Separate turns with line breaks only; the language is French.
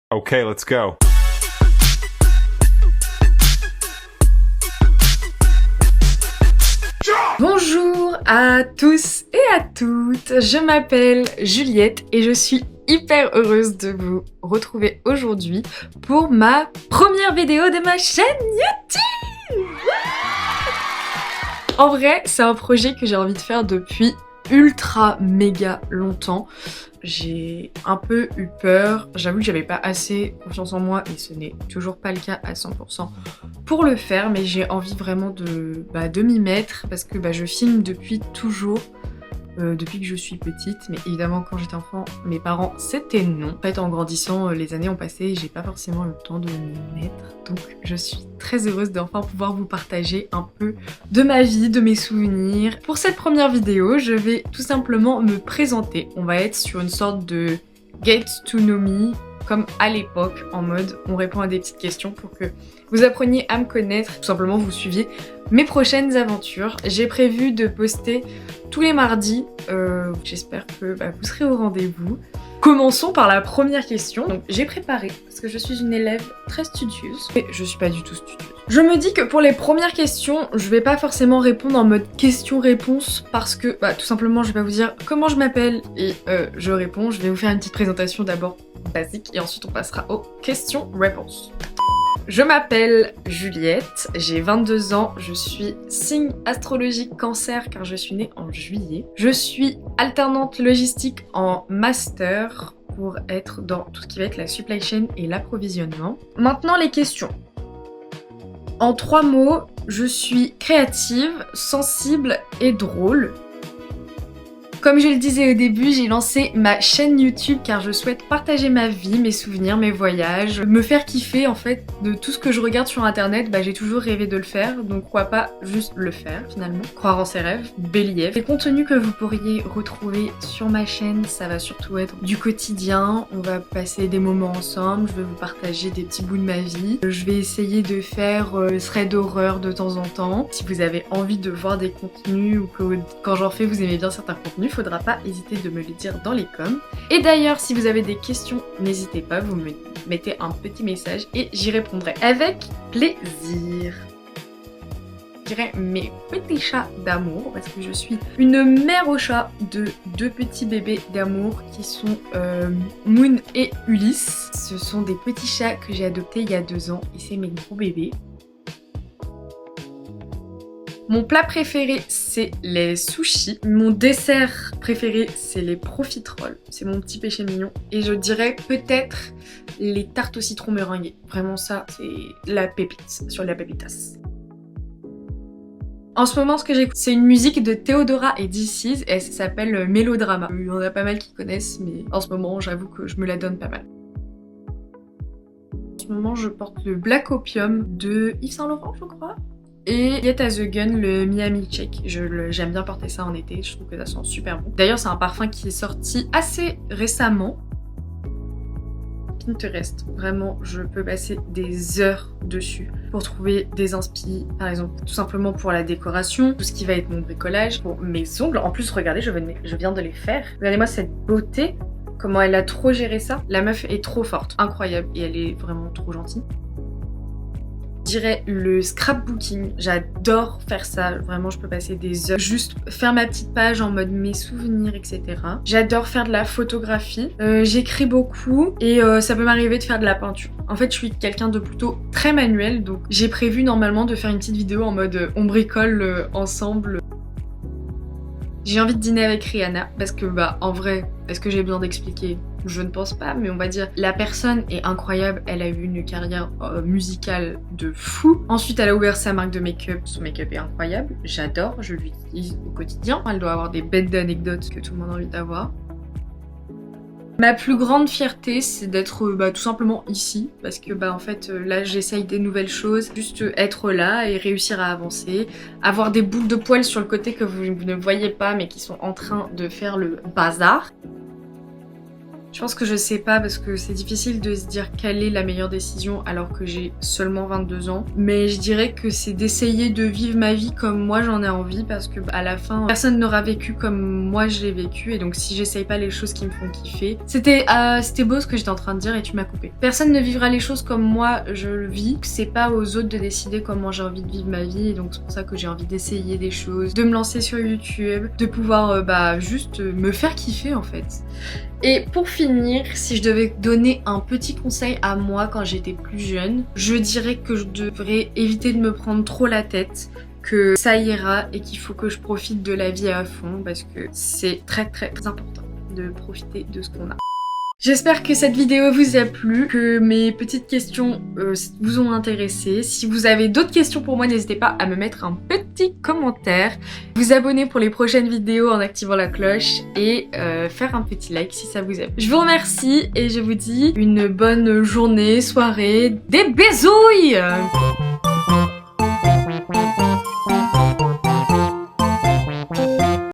Okay, let's go.
Bonjour à tous et à toutes, je m'appelle Juliette et je suis hyper heureuse de vous retrouver aujourd'hui pour ma première vidéo de ma chaîne YouTube. En vrai, c'est un projet que j'ai envie de faire depuis ultra méga longtemps. J'ai un peu eu peur, j'avoue que j'avais pas assez confiance en moi et ce n'est toujours pas le cas à 100% pour le faire, mais j'ai envie vraiment de m'y mettre parce que je filme depuis toujours, depuis que je suis petite, mais évidemment quand j'étais enfant, mes parents c'était non. En fait en grandissant, les années ont passé et j'ai pas forcément eu le temps de m'y mettre, donc je suis très heureuse d'enfin pouvoir vous partager un peu de ma vie, de mes souvenirs. Pour cette première vidéo, je vais tout simplement me présenter. On va être sur une sorte de Get to Know Me, comme à l'époque, en mode on répond à des petites questions pour que vous appreniez à me connaître, tout simplement vous suiviez mes prochaines aventures. J'ai prévu de poster tous les mardis, j'espère que vous serez au rendez-vous. Commençons par la première question. Donc j'ai préparé, parce que je suis une élève très studieuse, mais je suis pas du tout studieuse. Je me dis que pour les premières questions, je vais pas forcément répondre en mode question-réponse, parce que tout simplement je vais vous dire comment je m'appelle et je réponds. Je vais vous faire une petite présentation d'abord basique et ensuite on passera aux questions-réponses. Je m'appelle Juliette, j'ai 22 ans, je suis signe astrologique cancer car je suis née en juillet. Je suis alternante logistique en master pour être dans tout ce qui va être la supply chain et l'approvisionnement. Maintenant les questions. En 3 mots, je suis créative, sensible et drôle. Comme je le disais au début, j'ai lancé ma chaîne YouTube car je souhaite partager ma vie, mes souvenirs, mes voyages, me faire kiffer en fait de tout ce que je regarde sur internet. J'ai toujours rêvé de le faire, donc pourquoi pas juste le faire finalement. Croire en ses rêves, Béliève. Les contenus que vous pourriez retrouver sur ma chaîne, ça va surtout être du quotidien. On va passer des moments ensemble, je vais vous partager des petits bouts de ma vie. Je vais essayer de faire thread d'horreur de temps en temps. Si vous avez envie de voir des contenus ou que quand j'en fais vous aimez bien certains contenus, faudra pas hésiter de me le dire dans les coms. Et d'ailleurs, si vous avez des questions, n'hésitez pas, vous me mettez un petit message et j'y répondrai avec plaisir. Je dirais mes petits chats d'amour, parce que je suis une mère au chat de 2 petits bébés d'amour qui sont Moon et Ulysse. Ce sont des petits chats que j'ai adoptés il y a 2 ans et c'est mes gros bébés. Mon plat préféré, c'est les sushis. Mon dessert préféré, c'est les profiteroles. C'est mon petit péché mignon. Et je dirais peut-être les tartes au citron meringuées. Vraiment ça, c'est la pépite sur la pépitas. En ce moment, ce que j'écoute, c'est une musique de Theodora et DC's et ça s'appelle Mélodrama. Il y en a pas mal qui connaissent, mais en ce moment, j'avoue que je me la donne pas mal. En ce moment, je porte le Black Opium de Yves Saint Laurent, je crois. Et Get as a Gun, le Miami Check. J'aime bien porter ça en été, je trouve que ça sent super bon. D'ailleurs, c'est un parfum qui est sorti assez récemment. Pinterest, vraiment, je peux passer des heures dessus pour trouver des inspi, par exemple, tout simplement pour la décoration, tout ce qui va être mon bricolage, pour mes ongles. En plus, regardez, je viens de les faire. Regardez-moi cette beauté, comment elle a trop géré ça. La meuf est trop forte, incroyable, et elle est vraiment trop gentille. Je dirais le scrapbooking, j'adore faire ça, vraiment je peux passer des heures, juste faire ma petite page en mode mes souvenirs, etc. J'adore faire de la photographie, j'écris beaucoup et ça peut m'arriver de faire de la peinture. En fait je suis quelqu'un de plutôt très manuel, donc j'ai prévu normalement de faire une petite vidéo en mode on bricole ensemble. J'ai envie de dîner avec Rihanna parce que en vrai, est-ce que j'ai besoin d'expliquer? Je ne pense pas, mais on va dire la personne est incroyable, elle a eu une carrière musicale de fou. Ensuite elle a ouvert sa marque de make-up, son make-up est incroyable, j'adore, je l'utilise au quotidien. Elle doit avoir des bêtes d'anecdotes que tout le monde a envie d'avoir. Ma plus grande fierté, c'est d'être tout simplement ici, parce que en fait là j'essaye des nouvelles choses, juste être là et réussir à avancer, avoir des boucles de poils sur le côté que vous ne voyez pas mais qui sont en train de faire le bazar. Je pense que je sais pas parce que c'est difficile de se dire quelle est la meilleure décision alors que j'ai seulement 22 ans. Mais je dirais que c'est d'essayer de vivre ma vie comme moi j'en ai envie parce que à la fin, personne n'aura vécu comme moi je l'ai vécu et donc si j'essaye pas les choses qui me font kiffer. C'était beau ce que j'étais en train de dire et tu m'as coupé. Personne ne vivra les choses comme moi je le vis. C'est pas aux autres de décider comment j'ai envie de vivre ma vie et donc c'est pour ça que j'ai envie d'essayer des choses, de me lancer sur YouTube, de pouvoir juste me faire kiffer en fait. Et pour finir, si je devais donner un petit conseil à moi quand j'étais plus jeune, je dirais que je devrais éviter de me prendre trop la tête, que ça ira et qu'il faut que je profite de la vie à fond parce que c'est très important de profiter de ce qu'on a. J'espère que cette vidéo vous a plu, que mes petites questions vous ont intéressé. Si vous avez d'autres questions pour moi, n'hésitez pas à me mettre un petit commentaire, vous abonner pour les prochaines vidéos en activant la cloche et faire un petit like si ça vous aime. Je vous remercie et je vous dis une bonne journée, soirée, des bisouilles!